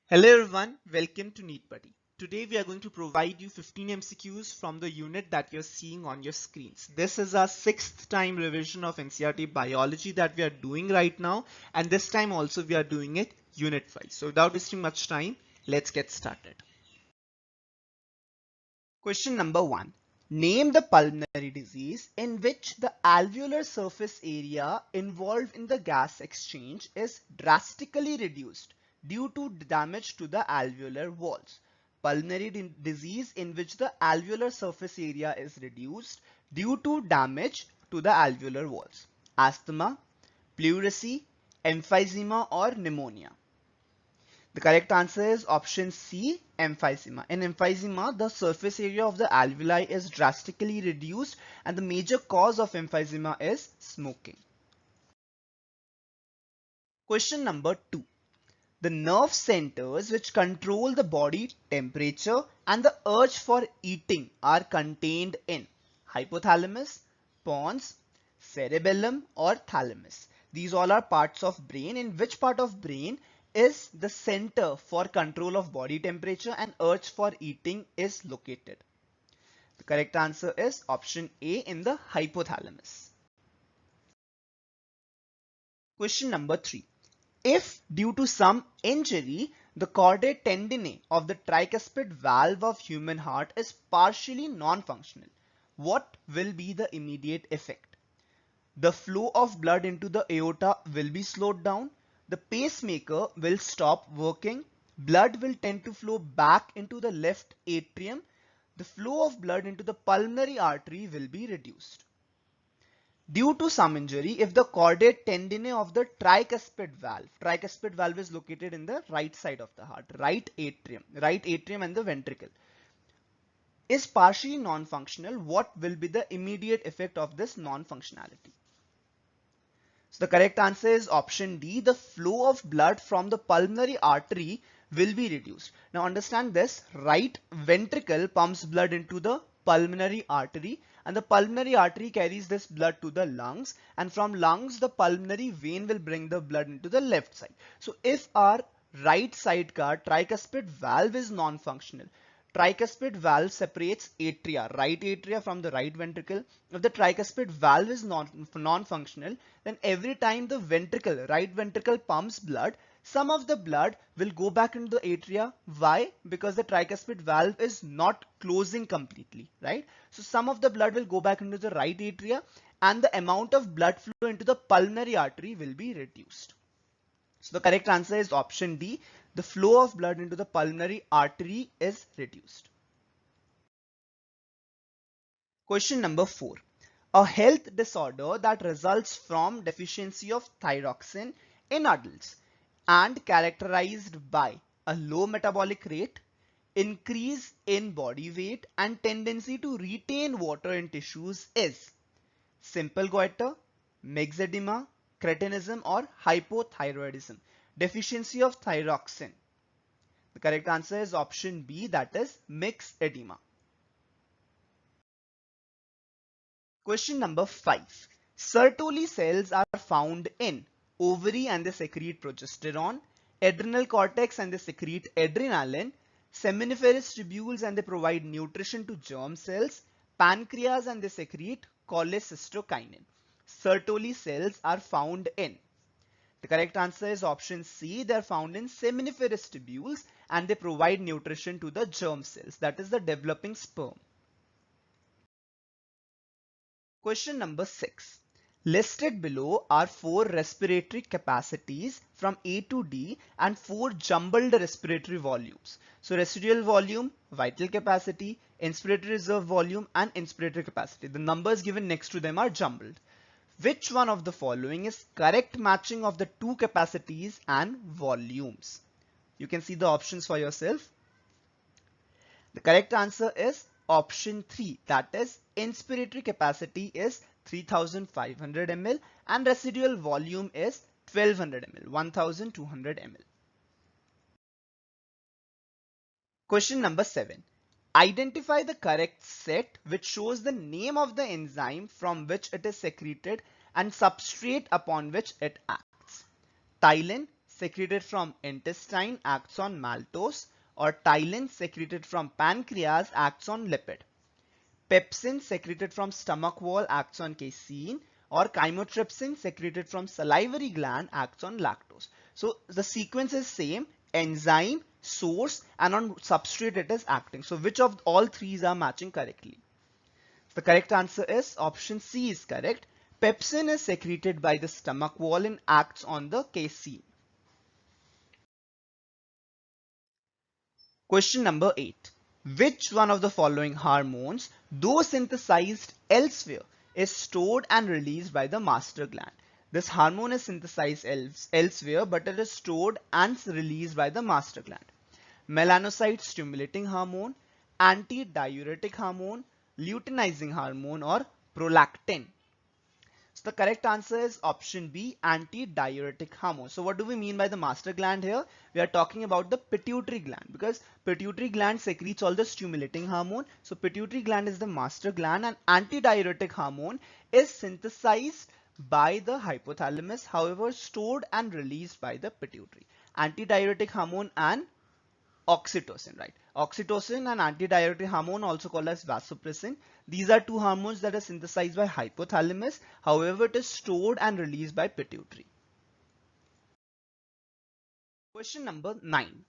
Hello everyone, welcome to NEET Buddy. Today we are going to provide you 15 MCQs from the unit that you're seeing on your screens. This is our sixth time revision of NCERT biology that we are doing right now, and this time also we are doing it unit wise. So without wasting much time, let's get started. Question number 1. Name the pulmonary disease in which the alveolar surface area involved in the gas exchange is drastically reduced due to damage to the alveolar walls. Pulmonary disease in which the alveolar surface area is reduced due to damage to the alveolar walls. Asthma, pleurisy, emphysema or pneumonia. The correct answer is option C, emphysema. In emphysema, the surface area of the alveoli is drastically reduced and the major cause of emphysema is smoking. Question number 2. The nerve centers which control the body temperature and the urge for eating are contained in hypothalamus, pons, cerebellum or thalamus. These all are parts of brain. In which part of brain is the center for control of body temperature and urge for eating is located? The correct answer is option A, in the hypothalamus. Question number 3. If due to some injury, the chordae tendineae of the tricuspid valve of human heart is partially non-functional, what will be the immediate effect? The flow of blood into the aorta will be slowed down, the pacemaker will stop working, blood will tend to flow back into the left atrium, the flow of blood into the pulmonary artery will be reduced. Due to some injury, if the chordae tendineae of the tricuspid valve is located in the right side of the heart, right atrium and the ventricle, is partially non-functional, what will be the immediate effect of this non-functionality? So the correct answer is option D. The flow of blood from the pulmonary artery will be reduced. Now understand this, right ventricle pumps blood into the pulmonary artery and the pulmonary artery carries this blood to the lungs, and from lungs the pulmonary vein will bring the blood into the left side. So if our right sidecar tricuspid valve is non-functional, tricuspid valve separates right atria from the right ventricle. If the tricuspid valve is non-functional, then every time the right ventricle pumps blood, some of the blood will go back into the atria. Why? Because the tricuspid valve is not closing completely, right? So some of the blood will go back into the right atria and the amount of blood flow into the pulmonary artery will be reduced. So the correct answer is option D. The flow of blood into the pulmonary artery is reduced. Question number 4. A health disorder that results from deficiency of thyroxine in adults and characterized by a low metabolic rate, increase in body weight and tendency to retain water in tissues is simple goiter, myxedema, cretinism or hypothyroidism. Deficiency of thyroxine. The correct answer is option B, that is myxedema. Question number 5. Sertoli cells are found in ovary and they secrete progesterone, adrenal cortex and they secrete adrenaline, seminiferous tubules and they provide nutrition to germ cells, pancreas and they secrete cholecystokinin. Sertoli cells are found in. The correct answer is option C. They are found in seminiferous tubules and they provide nutrition to the germ cells, that is the developing sperm. Question number 6. Listed below are 4 respiratory capacities from A to D and 4 jumbled respiratory volumes. So residual volume, vital capacity, inspiratory reserve volume and inspiratory capacity. The numbers given next to them are jumbled. Which one of the following is correct matching of the two capacities and volumes? You can see the options for yourself. The correct answer is option 3, that is inspiratory capacity is 3500 ml and residual volume is 1200 ml, 1200 ml. Question number 7. Identify the correct set which shows the name of the enzyme from which it is secreted and substrate upon which it acts. Tylen, secreted from intestine acts on maltose, or ptyalin secreted from pancreas acts on lipid. Pepsin secreted from stomach wall acts on casein, or chymotrypsin secreted from salivary gland acts on lactose. So the sequence is same: enzyme, source, and on substrate it is acting. So which of all three are matching correctly? The correct answer is option C is correct. Pepsin is secreted by the stomach wall and acts on the casein. Question number 8. Which one of the following hormones, though synthesized elsewhere, is stored and released by the master gland? This hormone is synthesized elsewhere, but it is stored and released by the master gland. Melanocyte stimulating hormone, antidiuretic hormone, luteinizing hormone, or prolactin. So the correct answer is option B, antidiuretic hormone. So what do we mean by the master gland here? We are talking about the pituitary gland, because pituitary gland secretes all the stimulating hormone. So pituitary gland is the master gland, and antidiuretic hormone is synthesized by the hypothalamus, however stored and released by the pituitary. Antidiuretic hormone and oxytocin, right? Oxytocin and antidiuretic hormone, also called as vasopressin. These are two hormones that are synthesized by hypothalamus. However, it is stored and released by pituitary. Question number 9.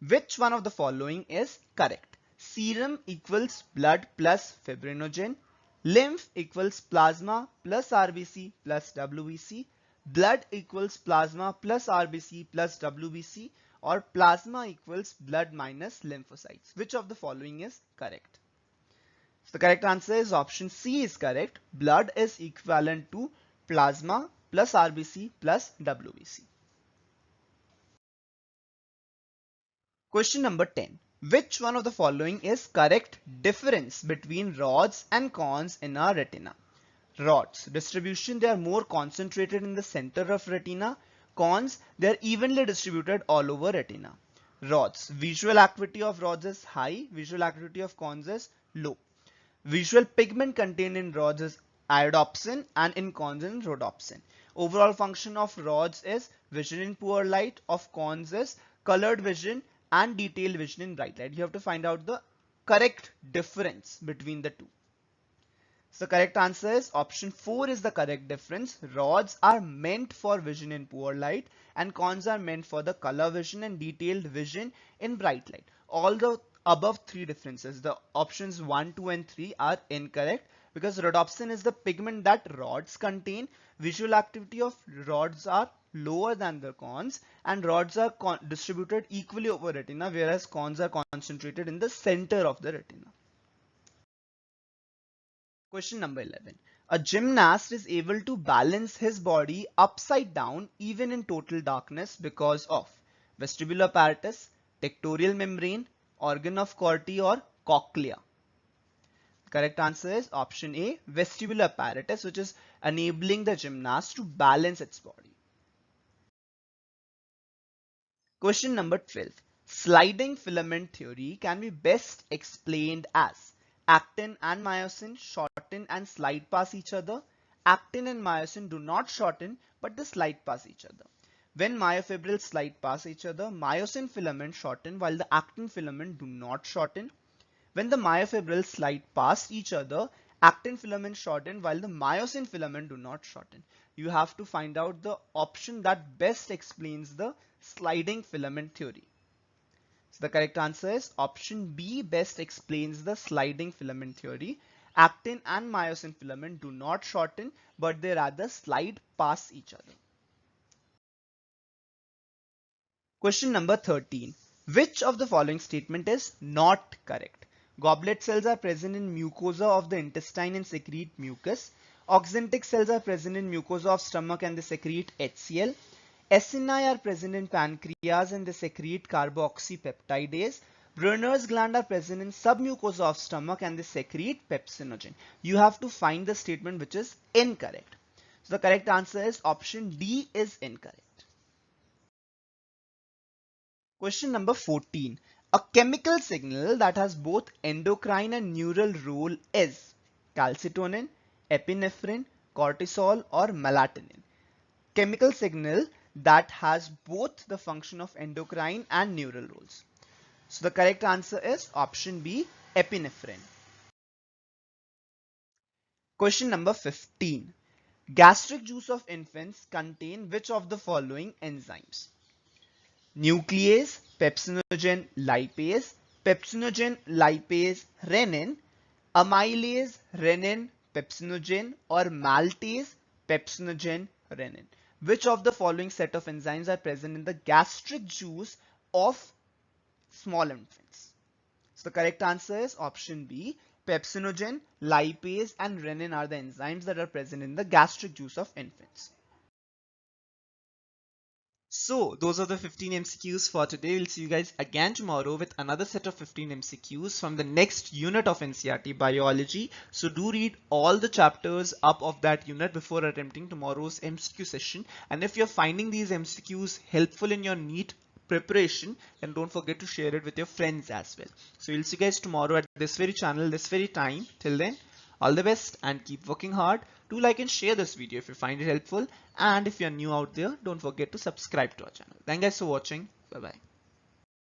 Which one of the following is correct? Serum equals blood plus fibrinogen. Lymph equals plasma plus RBC plus WBC. Blood equals plasma plus RBC plus WBC, or plasma equals blood minus lymphocytes. Which of the following is correct? So the correct answer is option C is correct. Blood is equivalent to plasma plus RBC plus WBC. Question number 10. Which one of the following is correct difference between rods and cones in our retina? Rods distribution, they are more concentrated in the center of retina. Cones, they are evenly distributed all over retina. Rods, visual acuity of rods is high, visual acuity of cones is low. Visual pigment contained in rods is iodopsin and in cones is rhodopsin. Overall function of rods is vision in poor light, of cones is colored vision and detailed vision in bright light. You have to find out the correct difference between the two. So the correct answer is option 4 is the correct difference. Rods are meant for vision in poor light and cones are meant for the color vision and detailed vision in bright light. All the above three differences, the options 1, 2 and 3 are incorrect, because rhodopsin is the pigment that rods contain. Visual activity of rods are lower than the cones, and rods are distributed equally over retina, whereas cones are concentrated in the center of the retina. Question number 11. A gymnast is able to balance his body upside down even in total darkness because of vestibular apparatus, tectorial membrane, organ of Corti, or cochlea. Correct answer is option A, vestibular apparatus, which is enabling the gymnast to balance its body. Question number 12. Sliding filament theory can be best explained as actin and myosin shorten and slide past each other. Actin and myosin do not shorten, but they slide past each other. When myofibrils slide past each other, myosin filament shorten while the actin filament do not shorten. When the myofibrils slide past each other, actin filament shorten while the myosin filament do not shorten. You have to find out the option that best explains the sliding filament theory. So the correct answer is option B, best explains the sliding filament theory. Actin and myosin filament do not shorten, but they rather slide past each other. Question number 13. Which of the following statement is not correct? Goblet cells are present in mucosa of the intestine and secrete mucus. Oxyntic cells are present in mucosa of stomach and they secrete HCl. Acini are present in pancreas and they secrete carboxypeptidase. Brunner's gland are present in submucosa of stomach and they secrete pepsinogen. You have to find the statement which is incorrect. So the correct answer is option D is incorrect. Question number 14. A chemical signal that has both endocrine and neural role is calcitonin, epinephrine, cortisol, or melatonin. Chemical signal that has both the function of endocrine and neural roles? So the correct answer is option B, epinephrine. Question number 15. Gastric juice of infants contain which of the following enzymes? Nuclease, pepsinogen lipase, pepsinogen lipase renin, amylase renin pepsinogen, or maltase pepsinogen renin. Which of the following set of enzymes are present in the gastric juice of small infants? So the correct answer is option B. Pepsinogen, lipase, and renin are the enzymes that are present in the gastric juice of infants. So those are the 15 MCQs for today. We'll see you guys again tomorrow with another set of 15 MCQs from the next unit of NCERT biology. So do read all the chapters up of that unit before attempting tomorrow's MCQ session. And if you're finding these MCQs helpful in your NEET preparation, then don't forget to share it with your friends as well. So we'll see you guys tomorrow at this very channel, this very time. Till then, all the best and keep working hard. Do like and share this video if you find it helpful, and if you're new out there, don't forget to subscribe to our channel. Thank you guys for watching. Bye bye.